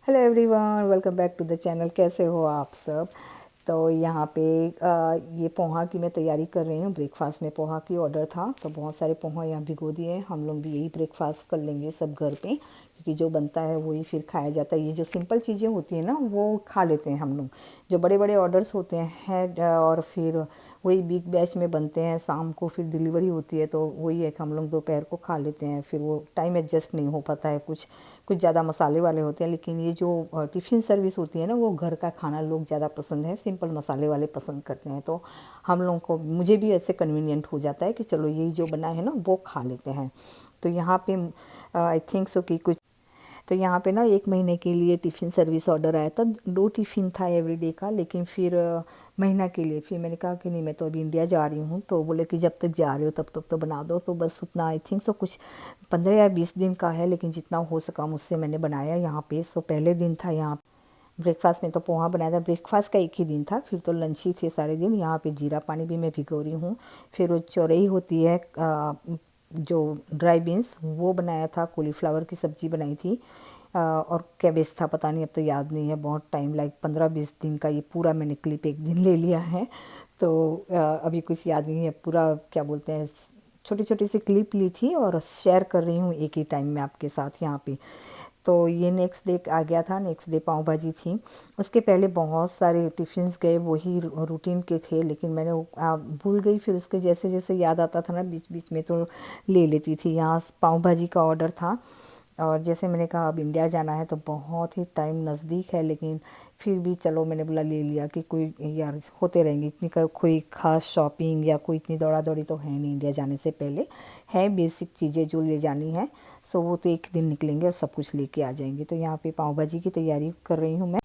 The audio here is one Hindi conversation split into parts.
Hello everyone, welcome back to the channel. कैसे हो आप सब। तो यहाँ पे ये पोहा की मैं तैयारी कर रही हूँ। ब्रेकफास्ट में पोहा की ऑर्डर था तो बहुत सारे पोहा यहाँ भिगो दिए हैं। हम लोग भी यही ब्रेकफास्ट कर लेंगे सब घर पे, क्योंकि जो बनता है वही फिर खाया जाता है। ये जो सिंपल चीज़ें होती हैं ना वो खा लेते हैं हम लोग। जो बड़े बड़े ऑर्डर्स होते हैं और फिर वही बिग बैच में बनते हैं, शाम को फिर डिलीवरी होती है, तो वही है कि हम लोग दोपहर को खा लेते हैं। फिर वो टाइम एडजस्ट नहीं हो पाता है, कुछ कुछ ज़्यादा मसाले वाले होते हैं। लेकिन ये जो टिफ़िन सर्विस होती है ना, वो घर का खाना लोग ज़्यादा पसंद है, सिंपल मसाले वाले पसंद करते हैं। तो हम लोगों को, मुझे भी ऐसे कन्वीनियंट हो जाता है कि चलो यही जो बना है ना वो खा लेते हैं। तो यहाँ पे आई थिंक सो कि कुछ, तो यहाँ पे ना 1 महीने के लिए टिफ़िन सर्विस ऑर्डर आया था। 2 टिफ़िन था एवरीडे का, लेकिन फिर महीना के लिए फिर मैंने कहा कि नहीं, मैं तो अभी इंडिया जा रही हूँ। तो बोले कि जब तक जा रहे हो तब तक तो बना दो। तो बस उतना, आई थिंक सो कुछ 15 या 20 दिन का है, लेकिन जितना हो सका मुझसे मैंने बनाया यहाँ पे। सो पहले दिन था यहाँ ब्रेकफास्ट में तो पोहा बनाया था। ब्रेकफास्ट का एक ही दिन था, फिर तो लंच ही थे सारे दिन। यहाँ पे जीरा पानी भी मैं भिगो रही हूँ। फिर वो चौरई होती है, जो ड्राई बीन्स, वो बनाया था। कॉलीफ्लावर की सब्ज़ी बनाई थी, और कैबेज था, पता नहीं अब तो याद नहीं है। बहुत टाइम, लाइक 15-20 दिन का ये पूरा मैंने क्लिप एक दिन ले लिया है। तो अभी कुछ याद नहीं है पूरा, क्या बोलते हैं, छोटी छोटी सी क्लिप ली थी और शेयर कर रही हूँ एक ही टाइम में आपके साथ यहाँ पे। तो ये नेक्स्ट डे आ गया था। नेक्स्ट डे पाव भाजी थी। उसके पहले बहुत सारे टिफ़िन्स गए, वही रूटीन के थे, लेकिन मैंने भूल गई। फिर उसके जैसे जैसे याद आता था ना बीच बीच में, तो ले लेती थी। यहाँ पाव भाजी का ऑर्डर था, और जैसे मैंने कहा अब इंडिया जाना है तो बहुत ही टाइम नज़दीक है, लेकिन फिर भी चलो मैंने बोला ले लिया कि कोई यार होते रहेंगे इतनी का, कोई ख़ास शॉपिंग या कोई इतनी दौड़ा दौड़ी तो है नहीं इंडिया जाने से पहले। है बेसिक चीज़ें जो ले जानी है, सो वो तो एक दिन निकलेंगे और सब कुछ लेके आ जाएंगे। तो यहाँ पे पाव भाजी की तैयारी कर रही हूँ मैं।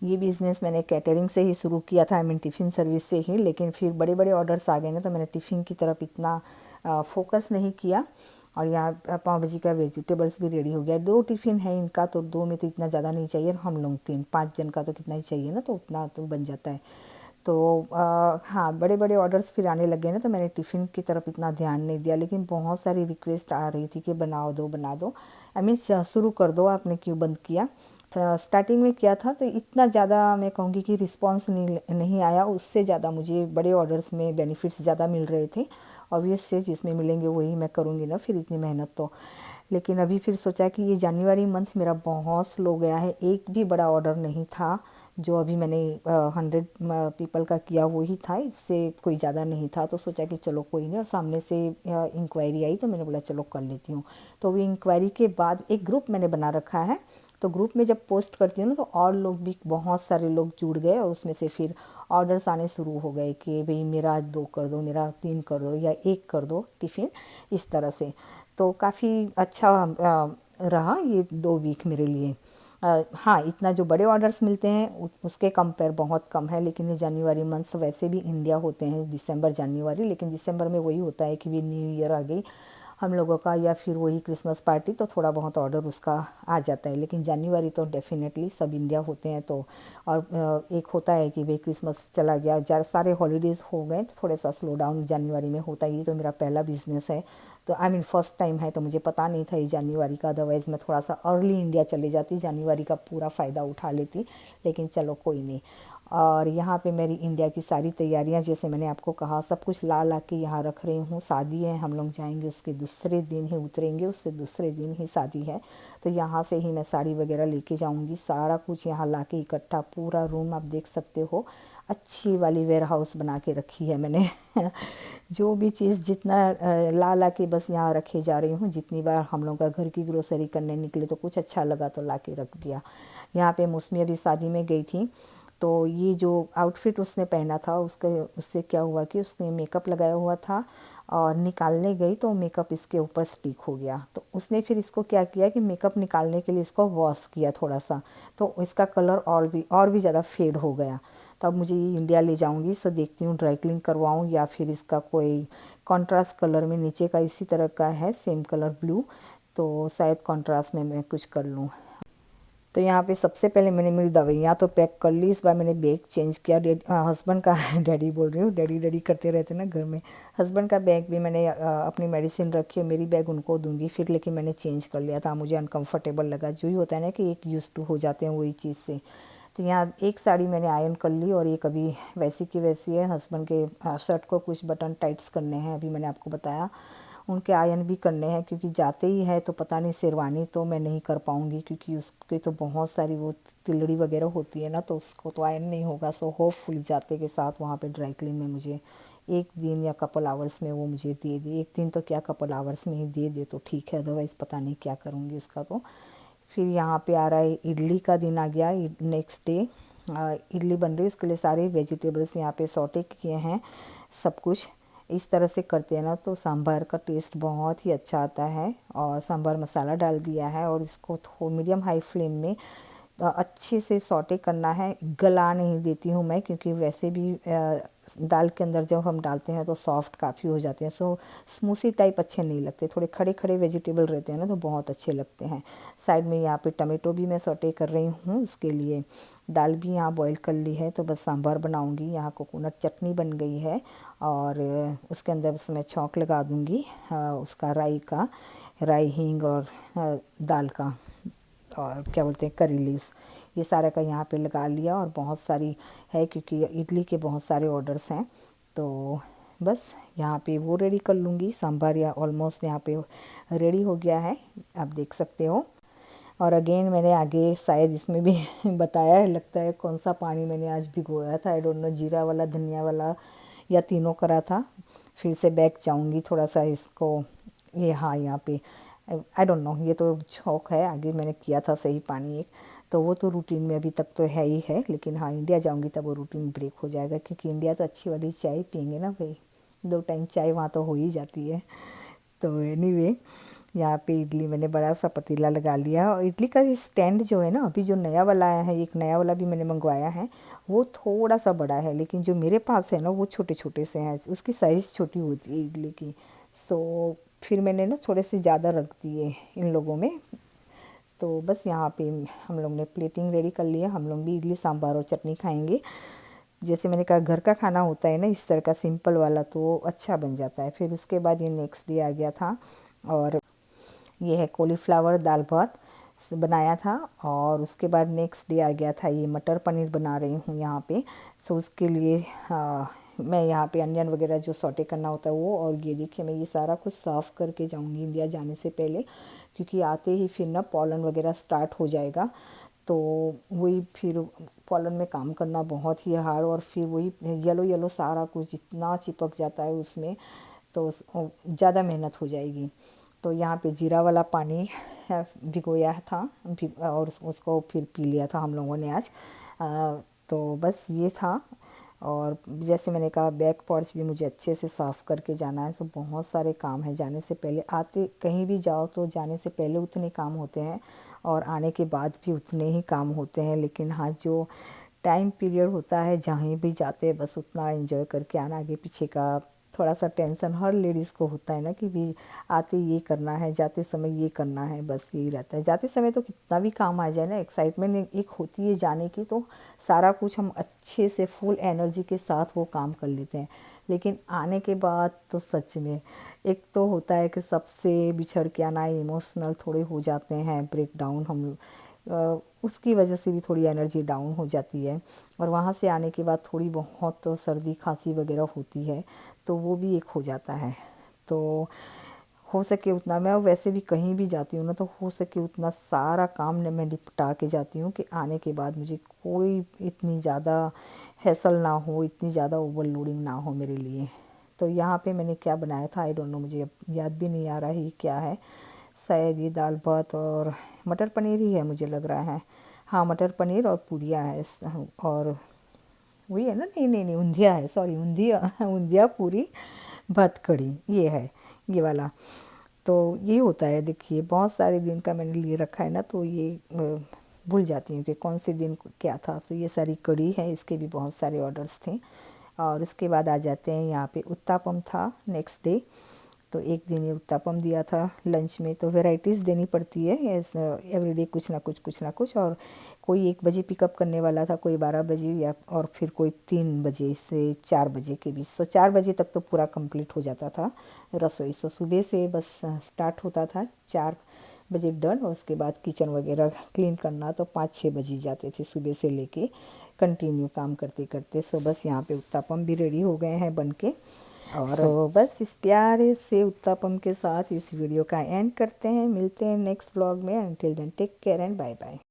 ये बिज़नेस मैंने कैटरिंग से ही शुरू किया था, आई मीन टिफ़िन सर्विस से ही, लेकिन फिर बड़े बड़े ऑर्डर्स आ गए ना, तो मैंने टिफ़िन की तरफ इतना फोकस नहीं किया। और यहाँ पाव भाजी का वेजिटेबल्स भी रेडी हो गया। 2 टिफ़िन है इनका, तो 2 में तो इतना ज़्यादा नहीं चाहिए। हम लोग 3-5 जन का तो कितना ही चाहिए ना, तो उतना तो बन जाता है। तो हाँ, बड़े बड़े ऑर्डर्स फिर आने लगे ना, तो मैंने टिफ़िन की तरफ इतना ध्यान नहीं दिया। लेकिन बहुत सारी रिक्वेस्ट आ रही थी कि बनाओ दो बना दो, आई मीन शुरू कर दो, आपने क्यों बंद किया। स्टार्टिंग में किया था तो इतना ज़्यादा मैं कहूँगी कि रिस्पांस नहीं आया। उससे ज़्यादा मुझे बड़े ऑर्डर्स में बेनिफिट्स ज़्यादा मिल रहे थे। ऑब्वियस चीज़, जिसमें मिलेंगे वही मैं करूँगी ना, फिर इतनी मेहनत तो। लेकिन अभी फिर सोचा कि ये जनवरी मंथ मेरा बहुत स्लो गया है। एक भी बड़ा ऑर्डर नहीं था। जो अभी मैंने 100 पीपल का किया वही था, इससे कोई ज़्यादा नहीं था। तो सोचा कि चलो कोई नहीं, और सामने से इंक्वायरी आई तो मैंने बोला चलो कर लेती हूँ। तो वो इंक्वायरी के बाद एक ग्रुप मैंने बना रखा है। तो ग्रुप में जब पोस्ट करती हूँ ना, तो और लोग भी, बहुत सारे लोग जुड़ गए, और उसमें से फिर ऑर्डर्स आने शुरू हो गए कि भाई मेरा आज 2 कर दो, मेरा 3 कर दो, या 1 कर दो टिफ़िन, इस तरह से। तो काफ़ी अच्छा रहा ये 2 वीक मेरे लिए। हाँ, इतना जो बड़े ऑर्डर्स मिलते हैं उसके कंपेयर बहुत कम है। लेकिन ये जनवरी मंथ वैसे भी इंडिया होते हैं दिसंबर जनवरी, लेकिन दिसंबर में वही होता है कि भी न्यू ईयर आ गई हम लोगों का, या फिर वही क्रिसमस पार्टी, तो थोड़ा बहुत ऑर्डर उसका आ जाता है। लेकिन जनवरी तो डेफिनेटली सब इंडिया होते हैं। तो और एक होता है कि भाई क्रिसमस चला गया, सारे हॉलीडेज़ हो गए, तो थोड़ा सा स्लो डाउन जनवरी में होता ही। तो मेरा पहला बिजनेस है, तो आई मीन फर्स्ट टाइम है, तो मुझे पता नहीं था ये जनवरी का। अदरवाइज़ मैं थोड़ा सा अर्ली इंडिया चले जाती, जनवरी का पूरा फ़ायदा उठा लेती। लेकिन चलो कोई नहीं। और यहाँ पे मेरी इंडिया की सारी तैयारियाँ, जैसे मैंने आपको कहा, सब कुछ ला ला के यहाँ रख रही हूँ। शादी है, हम लोग जाएंगे, उसके दूसरे दिन ही उतरेंगे, उससे दूसरे दिन ही शादी है। तो यहाँ से ही मैं साड़ी वगैरह लेके जाऊँगी। सारा कुछ यहाँ ला के इकट्ठा, पूरा रूम आप देख सकते हो, अच्छी वाली वेयर हाउस बना के रखी है मैंने। जो भी चीज़ जितना ला ला के बस यहाँ रखे जा रही हूँ। जितनी बार हम लोग का घर की ग्रोसरी करने निकले तो कुछ अच्छा लगा तो ला के रख दिया। यहाँ पे मौसमी अभी शादी में गई थी, तो ये जो आउटफिट उसने पहना था, उससे क्या हुआ कि उसने मेकअप लगाया हुआ था, और निकालने गई तो मेकअप इसके ऊपर स्टिक हो गया। तो उसने फिर इसको क्या किया कि मेकअप निकालने के लिए इसको वॉश किया थोड़ा सा, तो इसका कलर और भी ज़्यादा फेड हो गया। तो अब मुझे ये इंडिया ले जाऊंगी, सो देखती हूँ ड्राई क्लीन करवाऊँ, या फिर इसका कोई कॉन्ट्रास्ट कलर में, नीचे का इसी तरह का है सेम कलर ब्लू, तो शायद कॉन्ट्रास्ट में मैं कुछ कर लूँ। तो यहाँ पे सबसे पहले मैंने मेरी दवाइयाँ तो पैक कर ली। इस बार मैंने बैग चेंज किया। हस्बैंड का डैडी बोल रही हूँ, डैडी डैडी करते रहते ना घर में। हस्बैंड का बैग भी मैंने अपनी मेडिसिन रखी है, मेरी बैग उनको दूंगी फिर, लेकिन मैंने चेंज कर लिया था, मुझे अनकंफर्टेबल लगा। जो ही होता है ना कि एक यूज़ टू हो जाते हैं वही चीज़ से। तो यहाँ एक साड़ी मैंने आयरन कर ली और एक अभी वैसी की वैसी है। हस्बैंड के शर्ट को कुछ बटन टाइट्स करने हैं, अभी मैंने आपको बताया, उनके आयरन भी करने हैं, क्योंकि जाते ही है तो पता नहीं, शेरवानी तो मैं नहीं कर पाऊँगी क्योंकि उसके तो बहुत सारी वो तिलड़ी वगैरह होती है ना, तो उसको तो आयरन नहीं होगा। सो होपफुली जाते के साथ वहाँ पे ड्राई क्लीन में मुझे एक दिन या कपल आवर्स में वो मुझे दे दे। एक दिन तो क्या, कपल आवर्स में ही दे दे तो ठीक है, अदरवाइज़ पता नहीं क्या करूँगी उसका। तो फिर यहाँ पे आ रहा है इडली का दिन आ गया। नेक्स्ट डे इडली बन रही है, उसके लिए सारे वेजिटेबल्स यहाँ पे सॉटे किए हैं। सब कुछ इस तरह से करते हैं ना तो सांभर का टेस्ट बहुत ही अच्छा आता है। और सांभर मसाला डाल दिया है और इसको थोड़ा मीडियम हाई फ्लेम में अच्छे से सॉटे करना है। गला नहीं देती हूँ मैं, क्योंकि वैसे भी दाल के अंदर जब हम डालते हैं तो सॉफ्ट काफ़ी हो जाते हैं। सो स्मूसी टाइप अच्छे नहीं लगते, थोड़े खड़े खड़े वेजिटेबल रहते हैं ना तो बहुत अच्छे लगते हैं। साइड में यहाँ पे टमाटो भी मैं सॉटे कर रही हूँ, उसके लिए दाल भी यहाँ बॉईल कर ली है। तो बस सांभर बनाऊँगी। यहाँ कोकोनट चटनी बन गई है और उसके अंदर बस मैं छौंक लगा दूँगी उसका राई हींग और दाल का, और क्या बोलते हैं, करी लीव्स, ये सारा का यहाँ पे लगा लिया। और बहुत सारी है क्योंकि इडली के बहुत सारे ऑर्डर्स हैं, तो बस यहाँ पे वो रेडी कर लूँगी। सांभर या ऑलमोस्ट यहाँ पे रेडी हो गया है, आप देख सकते हो। और अगेन मैंने आगे शायद इसमें भी बताया है, लगता है, कौन सा पानी मैंने आज भिगोया था, आई डोंट नो, जीरा वाला, धनिया वाला या तीनों करा था। फिर से बैक जाऊँगी थोड़ा सा इसको, ये हाँ यहाँ पे आई डोंट नो, ये तो शौक है, आगे मैंने किया था सही पानी एक, तो वो तो रूटीन में अभी तक तो है ही है। लेकिन हाँ, इंडिया जाऊँगी तब वो रूटीन ब्रेक हो जाएगा, क्योंकि इंडिया तो अच्छी वाली चाय पियेंगे ना भाई, 2 टाइम चाय वहाँ तो हो ही जाती है। तो एनीवे यहाँ पे इडली मैंने बड़ा सा पतीला लगा लिया। और इडली का स्टैंड जो है ना, अभी जो नया वाला आया है, एक नया वाला भी मैंने मंगवाया है, वो थोड़ा सा बड़ा है, लेकिन जो मेरे पास है ना वो छोटे छोटे से हैं, उसकी साइज़ छोटी होती है इडली की। सो फिर मैंने ना थोड़े से ज़्यादा रख दिए इन लोगों में। तो बस यहाँ पे हम लोग ने प्लेटिंग रेडी कर लिया। हम लोग भी इडली सांभर और चटनी खाएंगे। जैसे मैंने कहा, घर का खाना होता है ना इस तरह का सिंपल वाला, तो अच्छा बन जाता है। फिर उसके बाद ये नेक्स्ट डे आ गया था, और ये है कॉलीफ्लावर दाल भात बनाया था। और उसके बाद नेक्स्ट डे आ गया था, ये मटर पनीर बना रही हूँ यहाँ पे। सो उसके लिए मैं यहाँ पे अनियन वगैरह जो सॉटे करना होता है वो, और ये देखिए मैं ये सारा कुछ साफ़ करके जाऊँगी इंडिया जाने से पहले, क्योंकि आते ही फिर ना पॉलन वगैरह स्टार्ट हो जाएगा। तो वही फिर पॉलन में काम करना बहुत ही हार्ड, और फिर वही येलो येलो सारा कुछ इतना चिपक जाता है उसमें, तो ज़्यादा मेहनत हो जाएगी। तो यहाँ पे जीरा वाला पानी भिगोया था, और उसको फिर पी लिया था हम लोगों ने आज। तो बस ये था। और जैसे मैंने कहा, बैक पॉर्च भी मुझे अच्छे से साफ़ करके जाना है। तो बहुत सारे काम हैं जाने से पहले। आते कहीं भी जाओ तो जाने से पहले उतने काम होते हैं, और आने के बाद भी उतने ही काम होते हैं। लेकिन हाँ, जो टाइम पीरियड होता है जहाँ भी जाते हैं, बस उतना एंजॉय करके आना। आगे पीछे का थोड़ा सा टेंशन हर लेडीज़ को होता है ना, कि भी आते ये करना है, जाते समय ये करना है, बस यही रहता है। जाते समय तो कितना भी काम आ जाए ना, एक्साइटमेंट एक होती है जाने की, तो सारा कुछ हम अच्छे से फुल एनर्जी के साथ वो काम कर लेते हैं। लेकिन आने के बाद तो सच में एक तो होता है कि सबसे बिछड़ के आना, इमोशनल थोड़े हो जाते हैं, ब्रेक डाउन हम उसकी वजह से भी थोड़ी एनर्जी डाउन हो जाती है। और वहाँ से आने के बाद थोड़ी बहुत तो सर्दी खांसी वगैरह होती है, तो वो भी एक हो जाता है। तो हो सके उतना, मैं वैसे भी कहीं भी जाती हूँ ना, तो हो सके उतना सारा काम ने मैं निपटा के जाती हूँ कि आने के बाद मुझे कोई इतनी ज़्यादा हैसल ना हो, इतनी ज़्यादा ओवरलोडिंग ना हो मेरे लिए। तो यहाँ पे मैंने क्या बनाया था आई डोंट नो, मुझे अब याद भी नहीं आ रहा है क्या है। शायद ये दाल भात और मटर पनीर ही है, मुझे लग रहा है। हाँ, मटर पनीर और पूड़ियाँ है, और वही है ना, नहीं नहीं नहीं, ऊंधिया है, सॉरी, ऊंधिया ऊंधिया पूरी भात कड़ी, ये है, ये वाला। तो ये होता है, देखिए बहुत सारे दिन का मैंने लिए रखा है ना, तो ये भूल जाती हूँ कि कौन से दिन क्या था। तो ये सारी कड़ी है, इसके भी बहुत सारे ऑर्डर्स थे। और इसके बाद आ जाते हैं यहाँ पे उत्तापम था नेक्स्ट डे। तो एक दिन ये उत्तपम दिया था लंच में। तो वैरायटीज़ देनी पड़ती है एवरीडे, कुछ ना कुछ। और कोई 1 बजे पिकअप करने वाला था, कोई 12 बजे, या और फिर कोई 3 बजे से 4 बजे के बीच। तो 4 बजे तक तो पूरा कंप्लीट हो जाता था रसोई। तो सुबह से बस स्टार्ट होता था 4 बजे डन, और उसके बाद किचन वगैरह क्लीन करना तो 5-6 बज ही जाते थे सुबह से लेके कंटिन्यू काम करते करते। सो बस यहाँ पे उत्तपम भी रेडी हो गए हैं बन के। और तो बस इस प्यारे से उत्तपम के साथ इस वीडियो का एंड करते हैं। मिलते हैं नेक्स्ट व्लॉग में। Until then take care and bye bye.